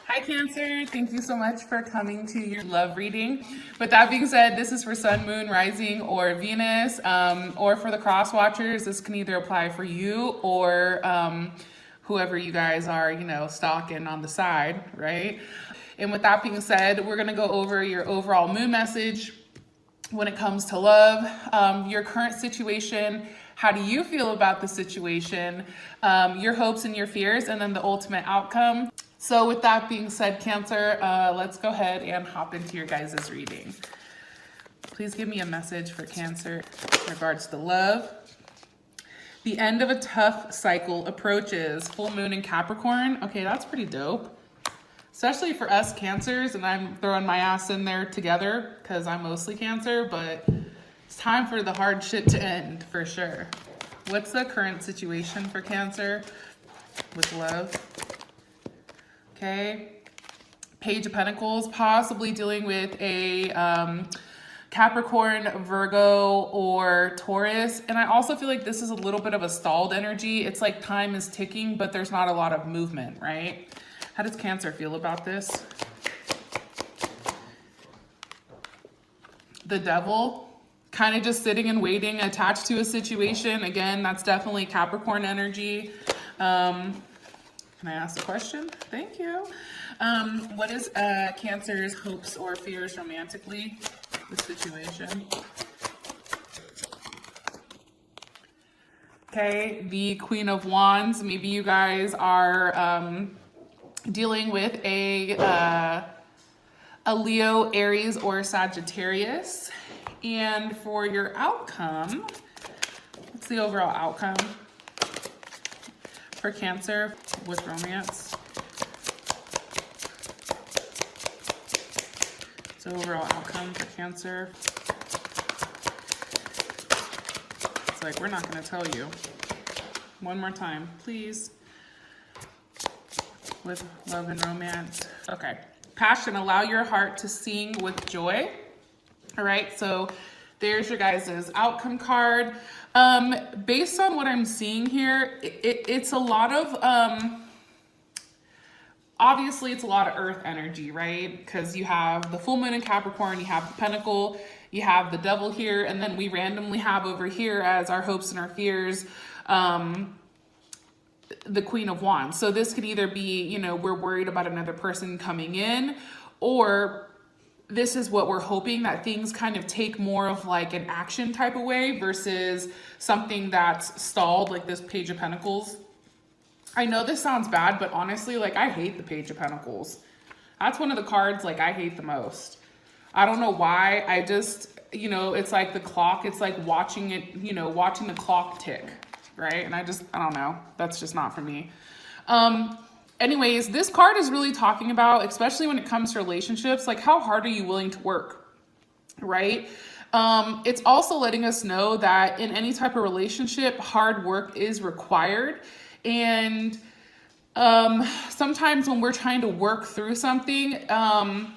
Hi Cancer, thank you so much for coming to your love reading. With that being said, this is for Sun, Moon, Rising, or Venus, or for the cross watchers. This can either apply for you or whoever you guys are, stalking on the side, right? And with that being said, we're gonna go over your overall moon message when it comes to love, your current situation. How do you feel about the situation, your hopes and your fears, and then the ultimate outcome. So with that being said, Cancer, let's go ahead and hop into your guys' reading. Please give me a message for Cancer in regards to love. The end of a tough cycle approaches. Full moon in Capricorn. Okay, that's pretty dope. Especially for us Cancers, and I'm throwing my ass in there together because I'm mostly Cancer, but it's time for the hard shit to end for sure. What's the current situation for Cancer with love? Okay, Page of Pentacles, possibly dealing with a Capricorn, Virgo, or Taurus. And I also feel like this is a little bit of a stalled energy. It's like time is ticking, but there's not a lot of movement, right? How does Cancer feel about this? The Devil, kind of just sitting and waiting, attached to a situation. Again, that's definitely Capricorn energy. Can I ask a question? Thank you. What is Cancer's hopes or fears romantically? The situation. Okay, the Queen of Wands. Maybe you guys are dealing with a Leo, Aries, or Sagittarius. And for your outcome, what's the overall outcome for Cancer with romance? So overall outcome for Cancer. It's like, we're not going to tell you. One more time, please. With love and romance. Okay. Passion, allow your heart to sing with joy. All right, so there's your guys' outcome card. Based on what I'm seeing here, it's a lot of, obviously it's a lot of earth energy, right? Because you have the full moon in Capricorn, you have the Pentacle, you have the Devil here, and then we randomly have over here as our hopes and our fears, the Queen of Wands. So this could either be, we're worried about another person coming in, or this is what we're hoping, that things kind of take more of like an action type of way versus something that's stalled, like this Page of Pentacles. I know this sounds bad, but honestly, like, I hate the Page of Pentacles. That's one of the cards, like, I hate the most. I don't know why. I just, it's like the clock. It's like watching it, watching the clock tick, right? And I don't know. That's just not for me. Anyways, this card is really talking about, especially when it comes to relationships, like, how hard are you willing to work, right? It's also letting us know that in any type of relationship, hard work is required. And sometimes when we're trying to work through something and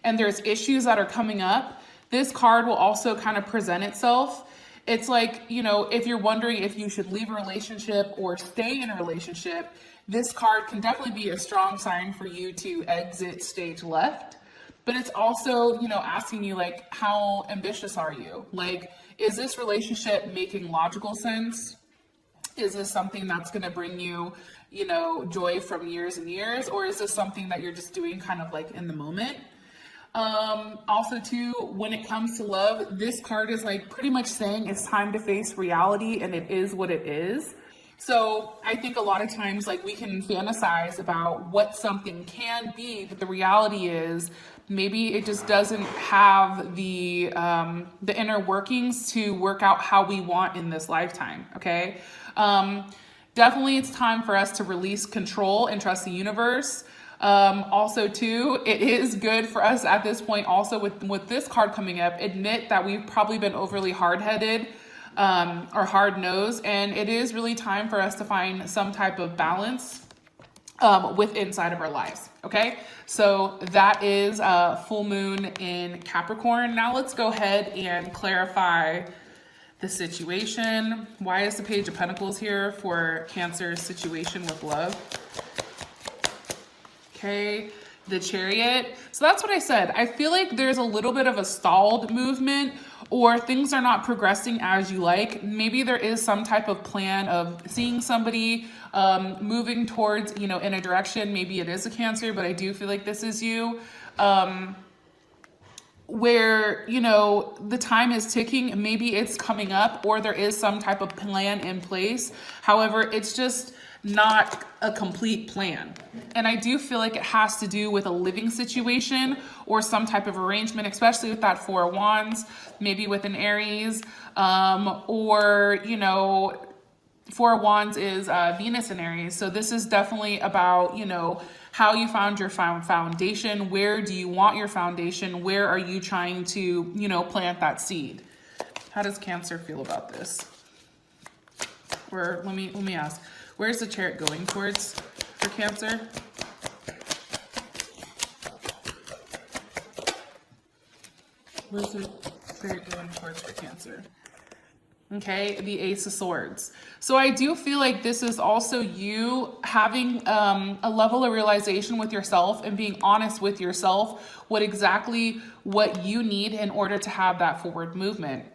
there's issues that are coming up, this card will also kind of present itself. It's like, if you're wondering if you should leave a relationship or stay in a relationship, this card can definitely be a strong sign for you to exit stage left. But it's also, asking you, like, how ambitious are you? Like, is this relationship making logical sense? Is this something that's going to bring you, joy from years and years? Or is this something that you're just doing kind of like in the moment? Also too, when it comes to love, this card is like pretty much saying it's time to face reality, and it is what it is. So I think a lot of times, like, we can fantasize about what something can be, but the reality is maybe it just doesn't have the inner workings to work out how we want in this lifetime. Okay. Definitely it's time for us to release control and trust the universe. Also too, it is good for us at this point, also with this card coming up, admit that we've probably been overly hard-headed, or hard-nosed, and it is really time for us to find some type of balance, with inside of our lives. Okay. So that is full moon in Capricorn. Now let's go ahead and clarify the situation. Why is the Page of Pentacles here for Cancer's situation with love? Okay, the Chariot. So that's what I said. I feel like there's a little bit of a stalled movement, or things are not progressing as you like. Maybe there is some type of plan of seeing somebody moving towards, you know, in a direction. Maybe it is a Cancer, but I do feel like this is you. Where, you know, the time is ticking, maybe it's coming up, or there is some type of plan in place. However, it's just not a complete plan. And I do feel like it has to do with a living situation or some type of arrangement, especially with that Four of Wands, maybe with an Aries, or, you know, Four of Wands is Venus in Aries. So this is definitely about, you know, how you found your foundation. Where do you want your foundation? Where are you trying to, you know, plant that seed? How does Cancer feel about this? Or let me ask, where's the Chariot going towards for Cancer? Where's the Chariot going towards for Cancer? Okay, the Ace of Swords. So I do feel like this is also you having a level of realization with yourself and being honest with yourself what you need in order to have that forward movement.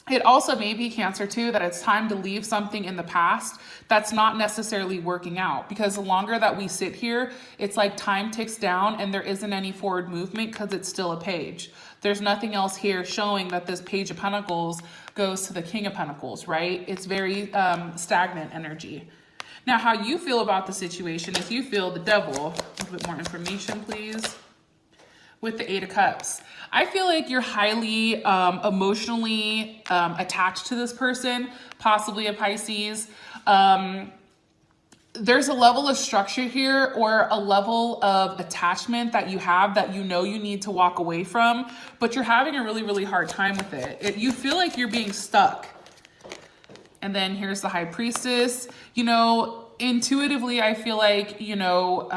It also may be, Cancer, too, that it's time to leave something in the past that's not necessarily working out, because the longer that we sit here, it's like time ticks down and there isn't any forward movement because it's still a page. There's nothing else here showing that this Page of Pentacles goes to the King of Pentacles, right? It's very stagnant energy. Now, how you feel about the situation is you feel the Devil. A little bit more information, please. With the Eight of Cups. I feel like you're highly emotionally attached to this person, possibly a Pisces. There's a level of structure here, or a level of attachment that you have that you know you need to walk away from, but you're having a really, really hard time with it. You feel like you're being stuck. And then here's the High Priestess. You know, intuitively, I feel like, you know,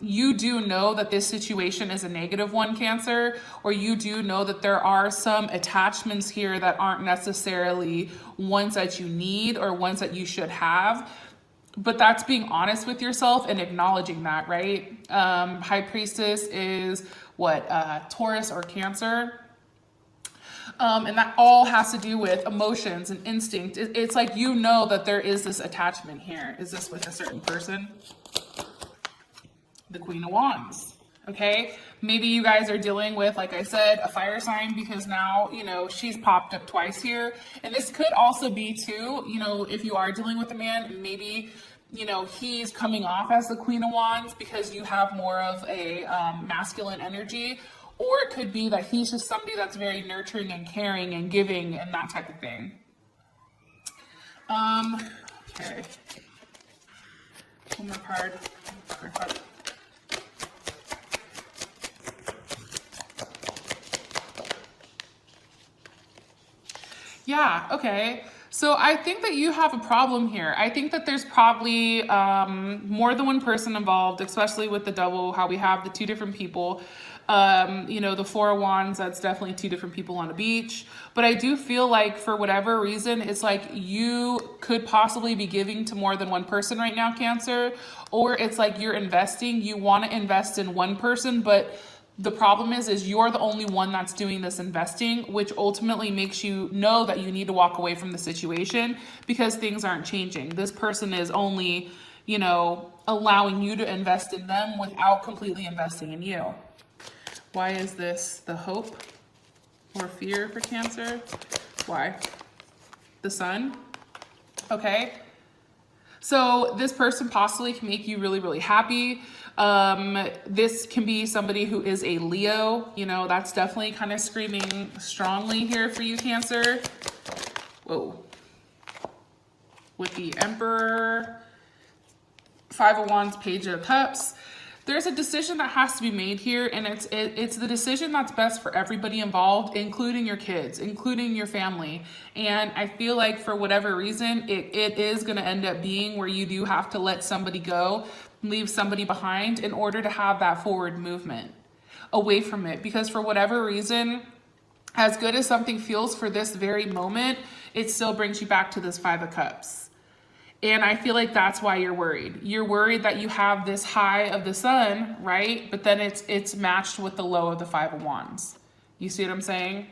you do know that this situation is a negative one, Cancer, or you do know that there are some attachments here that aren't necessarily ones that you need or ones that you should have. But that's being honest with yourself and acknowledging that, right? High Priestess is what, Taurus or Cancer. And that all has to do with emotions and instinct. It's like, you know that there is this attachment here. Is this with a certain person? The Queen of Wands. Okay, maybe you guys are dealing with, like I said, a fire sign, because now, you know, she's popped up twice here. And this could also be too, you know, if you are dealing with a man, maybe, you know, he's coming off as the Queen of Wands because you have more of a masculine energy. Or it could be that he's just somebody that's very nurturing and caring and giving and that type of thing. Okay. One more card. Yeah, okay. So I think that you have a problem here. I think that there's probably more than one person involved, especially with the Devil, how we have the two different people. You know, the Four of Wands, that's definitely two different people on a beach. But I do feel like for whatever reason, it's like you could possibly be giving to more than one person right now, Cancer. Or it's like you're investing, you want to invest in one person, but the problem is you're the only one that's doing this investing, which ultimately makes you know that you need to walk away from the situation because things aren't changing. This person is only, you know, allowing you to invest in them without completely investing in you. Why is this the hope or fear for Cancer? Why? The Sun? Okay. So this person possibly can make you really, really happy. This can be somebody who is a Leo. You know, that's definitely kind of screaming strongly here for you, Cancer. Whoa. With the Emperor, Five of Wands, Page of Cups. There's a decision that has to be made here, and it's the decision that's best for everybody involved, including your kids, including your family. And I feel like for whatever reason, it is going to end up being where you do have to let somebody go, leave somebody behind in order to have that forward movement away from it. Because for whatever reason, as good as something feels for this very moment, it still brings you back to this Five of Cups. And I feel like that's why you're worried. You're worried that you have this high of the sun, right? But then it's matched with the low of the Five of Wands. You see what I'm saying?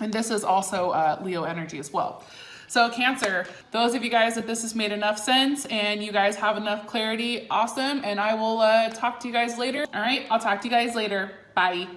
And this is also Leo energy as well. So Cancer, those of you guys that this has made enough sense and you guys have enough clarity, awesome. And I will talk to you guys later. All right, I'll talk to you guys later. Bye.